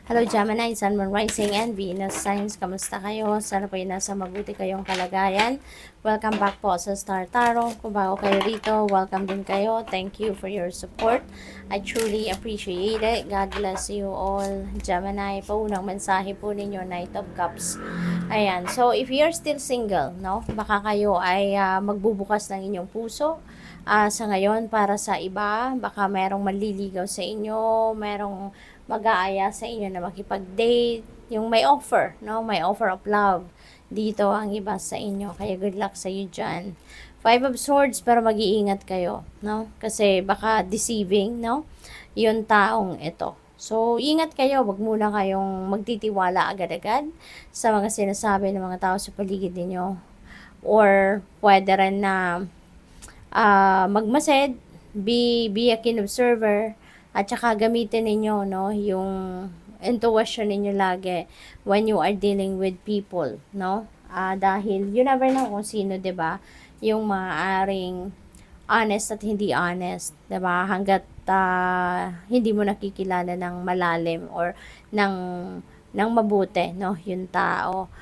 Hello Gemini, Sun, Moon, Rising, and Venus Signs. Kamusta kayo? Sana po nasa mabuti kayong kalagayan. Welcome back po sa Star Tarot. Kung bago kayo rito, welcome din kayo. Thank you for your support. I truly appreciate it. God bless you all. Gemini, paunang mensahe po ninyo, Knight of Cups. Ayan. So, if you're still single, no? Baka kayo ay magbubukas ng inyong puso. Sa ngayon, para sa iba, baka merong manliligaw sa inyo, merong mag-aaya sa inyo na makipag-date, yung may offer, no? May offer of love. Dito ang iba sa inyo. Kaya good luck sa iyo dyan. Five of Swords, pero mag-iingat kayo, no? Kasi baka deceiving, no? Yung taong ito. So, ingat kayo. Wag muna kayong magtitiwala agad-agad sa mga sinasabi ng mga tao sa paligid ninyo. Or, pwede rin na magmased, be a keen observer, at saka gamitin ninyo, no, yung intuition ninyo lagi when you are dealing with people, no? Dahil you never know kung sino, 'di ba? Yung maaaring honest at hindi honest, 'di ba? Hangga't hindi mo nakikilala ng malalim or ng mabuti, no, yung tao.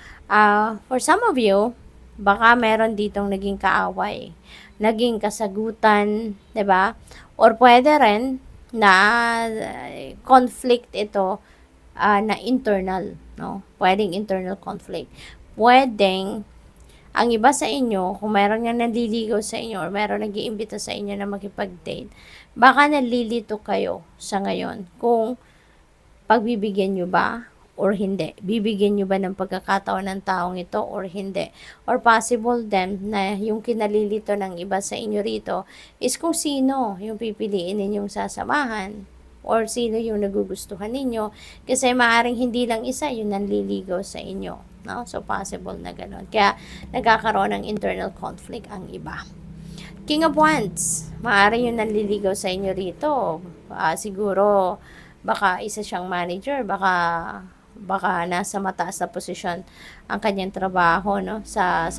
For some of you, baka meron ditong naging kaaway, naging kasagutan, 'di ba? Or pwede rin na conflict ito na internal, no? Pwedeng internal conflict. Pwedeng ang iba sa inyo, kung meron nga naliligaw sa inyo or meron nag-iimbita sa inyo na makipag-date, baka nalilito kayo sa ngayon kung pagbibigyan nyo ba or hindi. Bibigyan nyo ba ng pagkakataon ng taong ito or hindi. Or possible din na yung kinalilito ng iba sa inyo rito is kung sino yung pipiliin ninyong sasamahan or sino yung nagugustuhan ninyo. Kasi maaaring hindi lang isa yung nanliligaw sa inyo. No? So, possible na ganun. Kaya, nagkakaroon ng internal conflict ang iba. King of Wands, maaaring yung nanliligaw sa inyo rito. Siguro, baka isa siyang manager, baka nasa mataas na posisyon ang kanyang trabaho, no, sa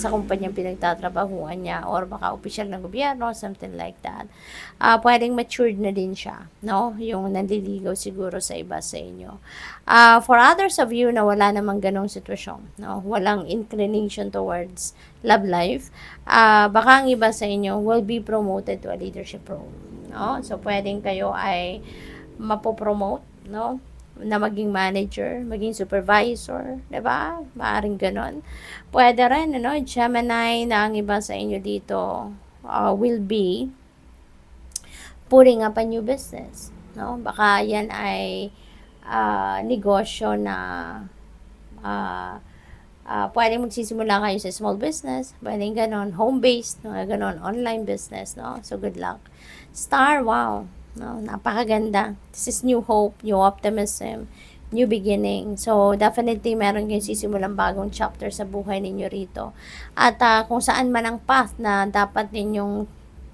kumpanyang pinagtatrabahuan niya, or baka opisyal ng gobyerno, something like that. Pwedeng matured na din siya, no, yung nandiligaw siguro sa iba sa inyo. For others of you na wala namang ganong sitwasyon, no, walang inclination towards love life, baka ang iba sa inyo will be promoted to a leadership role, no. So pwedeng kayo ay mapopromote, no, na maging manager, maging supervisor, 'di ba? Maaring ganon. Pwede rin, ano, Gemini, na ang iba sa inyo dito will be putting up a new business, no? Baka yan ay negosyo na pwedeng magsisimula kayo sa small business, pwedeng ganon, home-based, ganon, online business, no? So, good luck. Star, wow. No, napakaganda. This is new hope, new optimism, new beginning. So, definitely meron kayong sisimulang bagong chapter sa buhay ninyo rito. At kung saan man ang path na dapat ninyong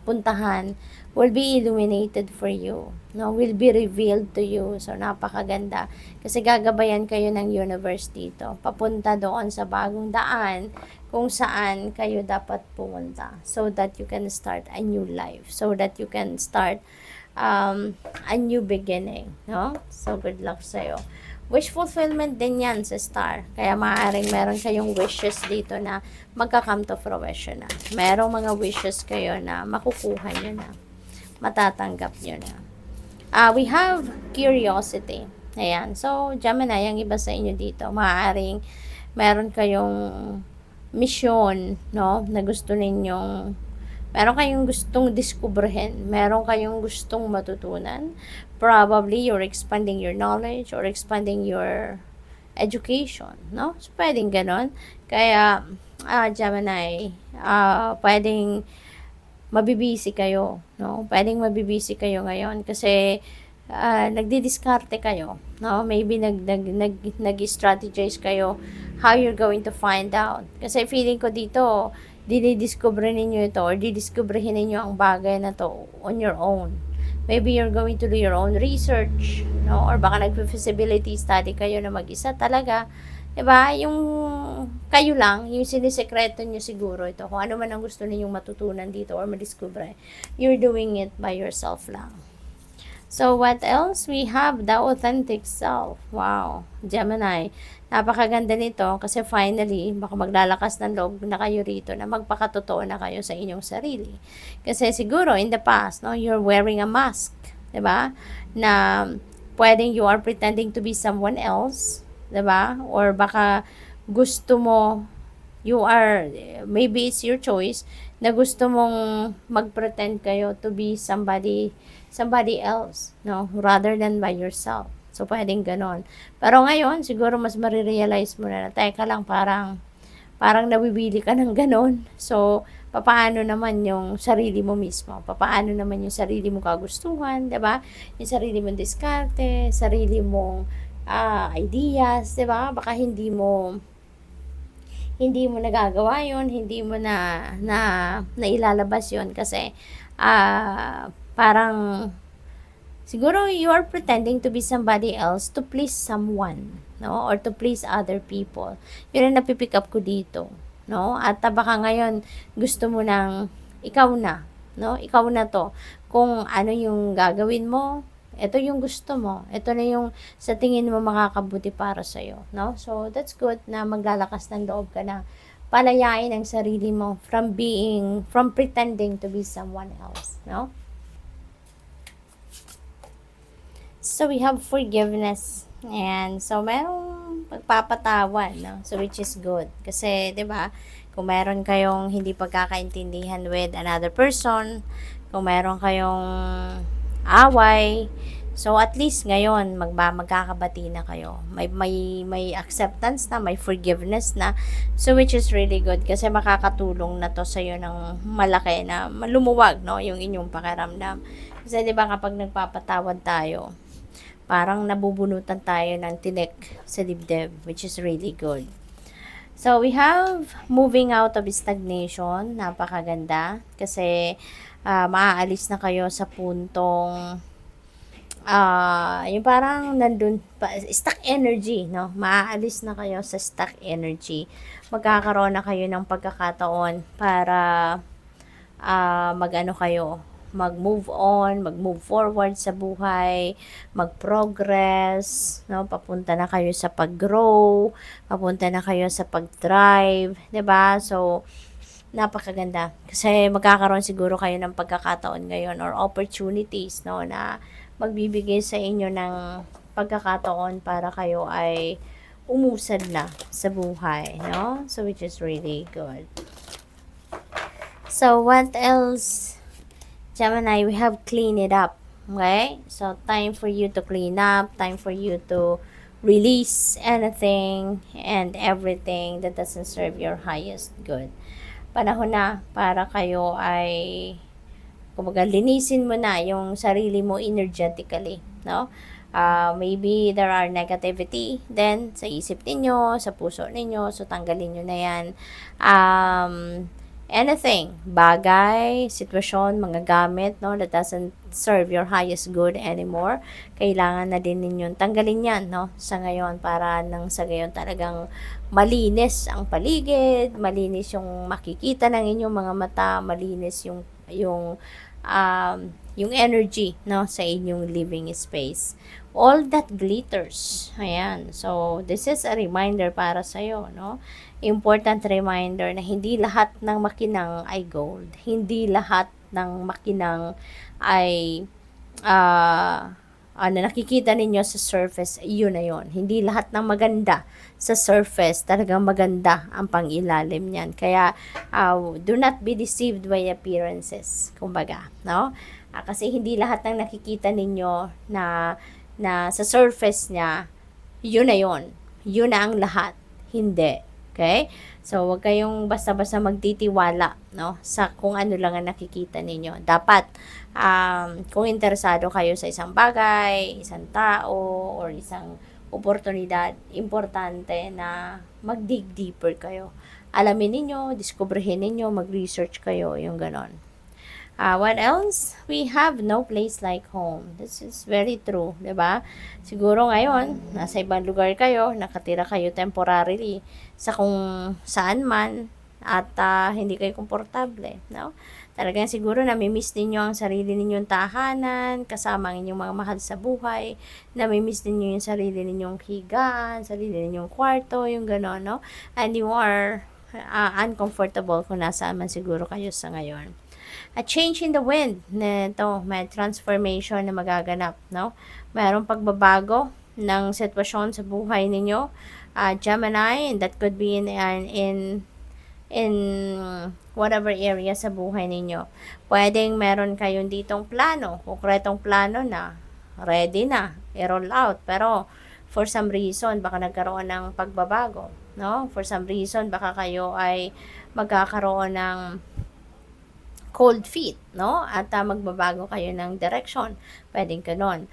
puntahan will be illuminated for you. No, will be revealed to you. So, napakaganda. Kasi gagabayan kayo ng universe dito. Papunta doon sa bagong daan kung saan kayo dapat pumunta. So that you can start a new life. So that you can start a new beginning, no? So, good luck sa'yo. Wish fulfillment din yan sa Star. Kaya maaaring meron kayong wishes dito na magka-come to fruition na. Merong mga wishes kayo na makukuha nyo na. Matatanggap nyo na. We have curiosity. Ayan. So, Gemini, ang iba sa inyo dito, maaaring meron kayong mission, no? Na gusto ninyong meron kayong gustong diskubrehin, meron kayong gustong matutunan. Probably, you're expanding your knowledge or expanding your education, no? So, pwedeng ganon. Kaya, Gemini, pwedeng mabibisi kayo, no? Pwedeng mabibisi kayo ngayon kasi nagdi-diskarte kayo, no? Maybe nag-strategize kayo how you're going to find out. Kasi feeling ko dito, dinidiscover ninyo ito or didiscoverhin ninyo ang bagay na to on your own. Maybe you're going to do your own research, no? Or baka nag-feasibility study kayo na mag-isa talaga. Diba? Yung kayo lang, yung sinisekreto nyo siguro ito. Kung ano man ang gusto ninyong matutunan dito or madiscover, you're doing it by yourself lang. So, what else? We have the authentic self. Wow, Gemini. Napakaganda nito kasi finally, baka maglalakas ng loob na kayo rito na magpakatotoo na kayo sa inyong sarili. Kasi siguro, in the past, no, you're wearing a mask, 'di ba? Na pwedeng you are pretending to be someone else, 'di ba? Or baka gusto mo, you are, maybe it's your choice, na gusto mong mag-pretend kayo to be somebody else, no? Rather than by yourself. So, pwedeng ganon. Pero ngayon, siguro mas marirealize mo na, teka lang, parang nabibili ka ng ganon. So, papaano naman yung sarili mo mismo? Papaano naman yung sarili mo kagustuhan, 'di ba? Yung sarili mong diskarte, sarili mong ideas, 'di ba? Baka hindi mo nagagawa yon, hindi mo na ilalabas yon kasi parang siguro you are pretending to be somebody else to please someone, no? Or to please other people. Yun ang napipick up ko dito, no? At baka ngayon gusto mo ng ikaw na, no? Ikaw na to. Kung ano yung gagawin mo, ito yung gusto mo. Ito na yung sa tingin mo makakabuti para sa'yo, no? So, that's good na maglalakas ng loob ka na palayain ang sarili mo from pretending to be someone else, no? So, we have forgiveness. And so, merong pagpapatawad, no? So, which is good. Kasi, di ba, kung meron kayong hindi pagkakaintindihan with another person, kung meron kayong away, so at least ngayon magkakabati na kayo. May acceptance na, may forgiveness na. So which is really good kasi makakatulong na to sa iyo ng malaki na malumuwag, no, yung inyong pakiramdam. Kasi 'di ba kapag nagpapatawad tayo, parang nabubunutan tayo ng tinik sa dibdib, which is really good. So, we have moving out of stagnation. Napakaganda. Kasi, maaalis na kayo sa puntong, yung parang nandun, stuck energy, no? Maaalis na kayo sa stuck energy. Magkakaroon na kayo ng pagkakataon para, mag-ano kayo, mag-move on, mag-move forward sa buhay, mag-progress, no? Papunta na kayo sa pag-grow, papunta na kayo sa pag-thrive, 'di ba? So, napakaganda. Kasi magkakaroon siguro kayo ng pagkakataon ngayon or opportunities, no, na magbibigay sa inyo ng pagkakataon para kayo ay umusad na sa buhay, no? So, which is really good. So, what else? Gemini, we have clean it up. Okay? So, time for you to clean up, time for you to release anything and everything that doesn't serve your highest good. Panahon na para kayo ay, kumbaga, linisin mo na yung sarili mo energetically, no? Maybe there are negativity then sa isip ninyo, sa puso ninyo, so tanggalin nyo na yan. Anything, bagay, sitwasyon, mga gamit, no, that doesn't serve your highest good anymore, kailangan na din ninyong tanggalin yan, no, sa ngayon, para nang sa ngayon talagang malinis ang paligid, malinis yung makikita ng inyong mga mata, malinis yung energy, no, sa inyong living space. All that glitters. Ayan. So, this is a reminder para sa'yo, no? Important reminder na hindi lahat ng makinang ay gold. Hindi lahat ng makinang ay nakikita ninyo sa surface, yun na yun. Hindi lahat ng maganda sa surface, talagang maganda ang pangilalim niyan. Kaya, do not be deceived by appearances, kumbaga, no? Kasi hindi lahat ng nakikita ninyo na sa surface niya, yun na yun. Yun na ang lahat. Hindi. Okay? So, wag kayong basta-basta magtitiwala, no, sa kung ano lang ang nakikita ninyo. Dapat, kung interesado kayo sa isang bagay, isang tao, or isang oportunidad, importante na mag-dig deeper kayo. Alamin ninyo, diskubrihin ninyo, mag-research kayo, yung ganon. What else? We have no place like home. This is very true, 'di ba? Siguro ngayon, nasa ibang lugar kayo, nakatira kayo temporarily sa kung saan man at hindi kayo komportable, no? Talagang siguro nami-miss ninyo ang sarili ninyong tahanan, kasama ang inyong mga mahal sa buhay, nami-miss ninyo yung sarili ninyong higaan, sarili ninyong kwarto, yung gano'n, no? And you are uncomfortable kung nasaan man siguro kayo sa ngayon. A change in the wind, nito, may transformation na magaganap, no? Mayroong pagbabago ng sitwasyon sa buhay ninyo, Gemini, and that could be in whatever area sa buhay ninyo. Pwedeng meron kayong ditong plano, konkretong plano na ready na, i-roll out, pero for some reason baka nagkaroon ng pagbabago, no? For some reason baka kayo ay magkakaroon ng cold feet, no? At magbabago kayo ng direction. Pwedeng ganon.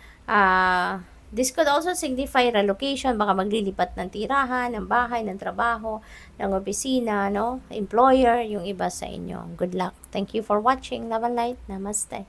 This could also signify relocation, baka maglilipat ng tirahan, ng bahay, ng trabaho, ng opisina, no? Employer, yung iba sa inyo. Good luck. Thank you for watching. Love and light. Namaste.